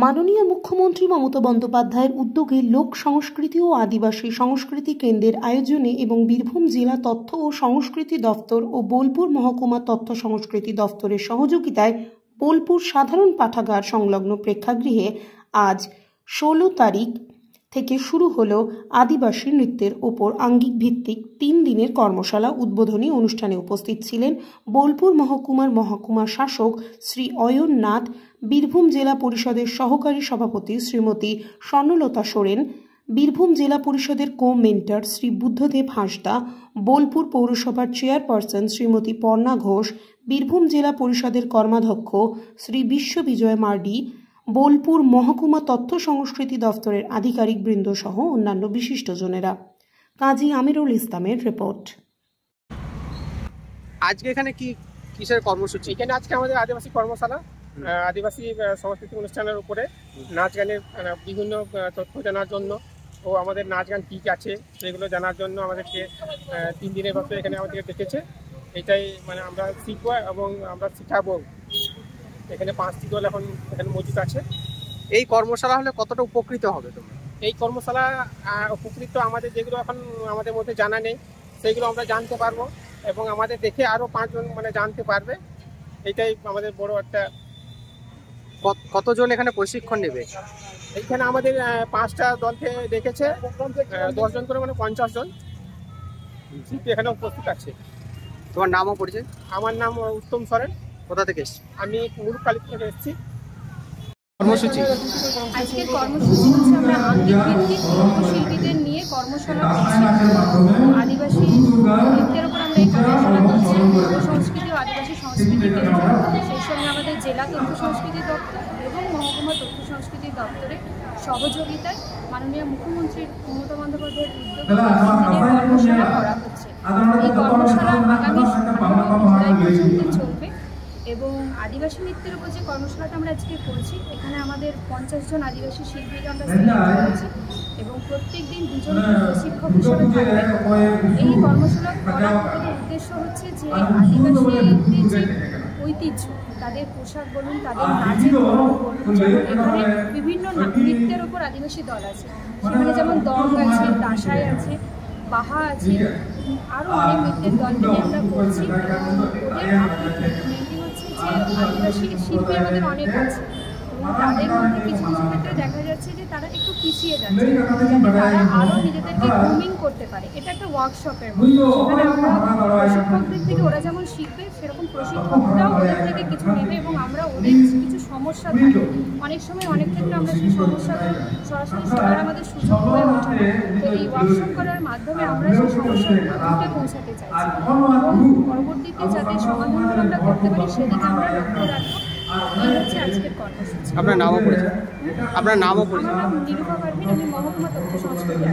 মাননীয় মুখ্যমন্ত্রী মমতা বন্দ্যোপাধ্যায়ের উদ্যোগে লোক সংস্কৃতি ও আদিবাসী সংস্কৃতি কেন্দ্রের আয়োজনে এবং বীরভূম জেলা তথ্য ও সংস্কৃতি দফতর ও বোলপুর মহকুমা তথ্য সংস্কৃতি দফতরের সহযোগিতায় বোলপুর সাধারণ পাঠাগার সংলগ্ন প্রেক্ষাগৃহে আজ 16 তারিখ থেকে শুরু হলো আদিবাসী নৃত্যের ওপর আঙ্গিক ভিত্তিক 3 দিনের কর্মশালা। উদ্বোধনী অনুষ্ঠানে উপস্থিত ছিলেন বোলপুর মহকুমার মহকুমা শাসক শ্রী অয়ন নাথ, বীরভূম জেলা পরিষদের সহকারী সভাপতি শ্রীমতী স্বর্ণলতা সোরেন, বীরভূম জেলা পরিষদের কো-মেন্টর শ্রী বুদ্ধদেব হাঁসদা, বোলপুর পৌরসভার চেয়ারপারসন শ্রীমতী পর্ণা ঘোষ, বীরভূম জেলা পরিষদের কর্মাধ্যক্ষ শ্রী বিশ্ববিজয় মার্ডি, বোলপুর মহকুমা তথ্য সংস্কৃতি দফতরের আধিকারিক বৃন্দ সহ অন্যান্য বিশিষ্টজনেরা। কাজী আমিরুল ইসলামের রিপোর্ট। আজকে এখানে কি কিসের কর্মসূচি? এখানে আজকে আমাদের আদিবাসী কর্মশালা, আদিবাসী সংস্কৃতি অনুষ্ঠানের উপরে নাচ গানের বিভিন্ন তথ্য জানার জন্য ও আমাদের নাচ গান কী আছে সেগুলো জানার জন্য আমাদেরকে 3 দিনের মতো এখানে আমাদেরকে ডেকেছে। এটাই আমরা শিখবো এবং আমরা শিখাবো। এখানে 5টি দল এখন এখানে মজুদ আছে। এই কর্মশালা হলে কতটা উপকৃত হবে তোমরা? এই কর্মশালা উপকৃত আমাদের যেগুলো এখন আমাদের মধ্যে জানা নেই সেইগুলো আমরা জানতে পারবো এবং আমাদের দেখে আরও 5 জন জানতে পারবে। এটাই আমাদের বড় একটা। কতজন এখানে প্রশিক্ষণ নেবে? এইখানে আমাদের 5টা দলকে ডেকেছে, 10 জন করে 50 জন শিল্পী এখানে উপস্থিত আছে। তোমার নামও পড়েছে? আমার নাম উত্তম সরেন। কোথা থেকে এসেছি? আমি মুরুকালী থেকে এসেছি। কর্মসূচি আজকের কর্মসূচি হচ্ছে আমরা আঙ্গিক ভিত্তিক শিল্পীদের নিয়ে কর্মশালা করছি। আদিবাসী নৃত্যের উপর আমরা এই কর্মশালা করছি। সংস্কৃতি ও আদিবাসী সংস্কৃতি কেন্দ্র, সেই সঙ্গে আমাদের জেলা তথ্য সংস্কৃতি দপ্তর এবং মহকুমা তথ্য সংস্কৃতি দপ্তরের সহযোগিতায় মাননীয় মুখ্যমন্ত্রী মমতা বন্দ্যোপাধ্যায়ের উদ্যোগে কর্মশালা করা হচ্ছে। এই কর্মশালা আগামী 18 জুলাই পর্যন্ত চলবে এবং আদিবাসী নৃত্যের উপর যে কর্মশালাটা আমরা আজকে করছি, এখানে আমাদের 50 জন আদিবাসী শিল্পীকে আমরা সিলেক্ট করেছি এবং প্রত্যেক দিন 2 জন প্রশিক্ষক হিসেবে থাকবে। এই কর্মশালা করার উদ্দেশ্য হচ্ছে যে আদিবাসীদের যে ঐতিহ্য, তাদের পোশাক বলুন, তাদের নাচের বলুন, যেমন এখানে বিভিন্ন নৃত্যের ওপর আদিবাসী দল আছে, সেখানে যেমন দং আছে, দাসাই আছে, বাহা আছে, আরও অনেক নৃত্যের দল নিয়ে আমরা করছি। ওদের মেনলি হচ্ছে যে আদিবাসী শিল্পী আমাদের অনেক আছে এবং তাদের মধ্যে কিছু কিছু ক্ষেত্রে দেখা যাচ্ছে যে তারা একটু পিছিয়ে যাচ্ছে, যাতে তারা আরও নিজেদেরকে গ্রুমিং করতে পারে। এটা একটা ওয়ার্কশপের মধ্যে, সেখানে আমরা প্রশিক্ষকদের থেকে ওরা যেমন শিখবে সেরকম প্রশিক্ষকরাও ওদের থেকে কিছু নেবে এবং আমরা ওদের কিছু সমস্যা থাকে, অনেক সময় অনেক ক্ষেত্রে আমরা সেই সমস্যাগুলো সরাসরি শোনার আমাদের সুযোগ হয়ে ওঠে না। তো এই ওয়ার্কশপ করার মাধ্যমে আমরা সেই সমস্যাগুলো উঠে পৌঁছাতে চাইছি এবং পরবর্তীতে যাতে সমাধানগুলো আমরা করতে পারি সেদিকে আমরা লক্ষ্য রাখবো। এই হচ্ছে আজকের কর্মসূচি। আপনার নামও পড়েছে? আপনার নামও পড়েছে? আমার নাম নিরূপা পারভিন, আমি মহকুমা তথ্য সংস্কৃতি।